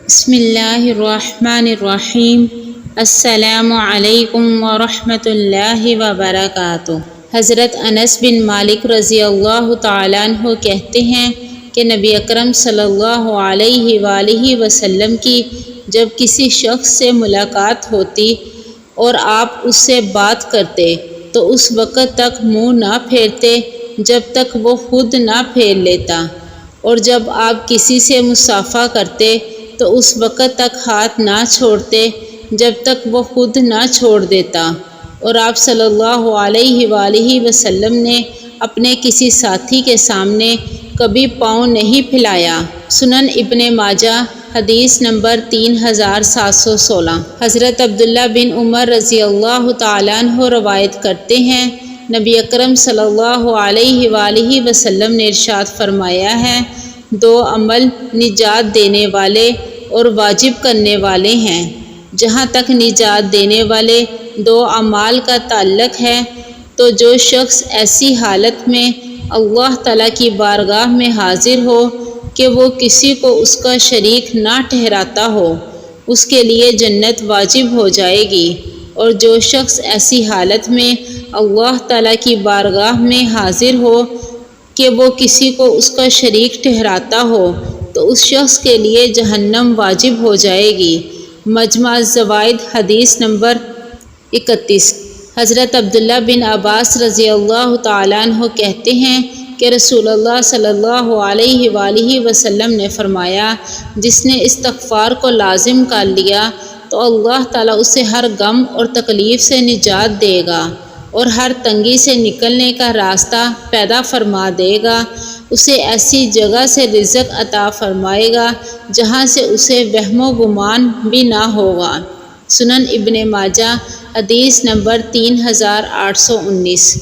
بسم اللہ الرحمن الرحیم۔ السلام علیکم ورحمۃ اللہ وبرکاتہ۔ حضرت انس بن مالک رضی اللہ تعالیٰ عنہ کہتے ہیں کہ نبی اکرم صلی اللہ علیہ وآلہ وسلم کی جب کسی شخص سے ملاقات ہوتی اور آپ اس سے بات کرتے تو اس وقت تک منہ نہ پھیرتے جب تک وہ خود نہ پھیر لیتا، اور جب آپ کسی سے مصافحہ کرتے تو اس وقت تک ہاتھ نہ چھوڑتے جب تک وہ خود نہ چھوڑ دیتا، اور آپ صلی اللہ علیہ وآلہ وسلم نے اپنے کسی ساتھی کے سامنے کبھی پاؤں نہیں پھیلایا۔ سنن ابن ماجہ حدیث نمبر 3716۔ حضرت عبداللہ بن عمر رضی اللہ تعالیٰ عنہ روایت کرتے ہیں، نبی اکرم صلی اللہ علیہ وآلہ وسلم نے ارشاد فرمایا ہے، دو عمل نجات دینے والے اور واجب کرنے والے ہیں۔ جہاں تک نجات دینے والے دو اعمال کا تعلق ہے تو جو شخص ایسی حالت میں اللہ تعالیٰ کی بارگاہ میں حاضر ہو کہ وہ کسی کو اس کا شریک نہ ٹھہراتا ہو، اس کے لیے جنت واجب ہو جائے گی، اور جو شخص ایسی حالت میں اللہ تعالیٰ کی بارگاہ میں حاضر ہو کہ وہ کسی کو اس کا شریک ٹھہراتا ہو تو اس شخص کے لیے جہنم واجب ہو جائے گی۔ مجمع الزوائد حدیث نمبر 31۔ حضرت عبداللہ بن عباس رضی اللہ تعالیٰ عنہ کہتے ہیں کہ رسول اللہ صلی اللہ علیہ وآلہ وسلم نے فرمایا، جس نے استغفار کو لازم کر لیا تو اللہ تعالیٰ اسے ہر غم اور تکلیف سے نجات دے گا اور ہر تنگی سے نکلنے کا راستہ پیدا فرما دے گا، اسے ایسی جگہ سے رزق عطا فرمائے گا جہاں سے اسے وہم و گمان بھی نہ ہوگا۔ سنن ابن ماجہ حدیث نمبر 3819۔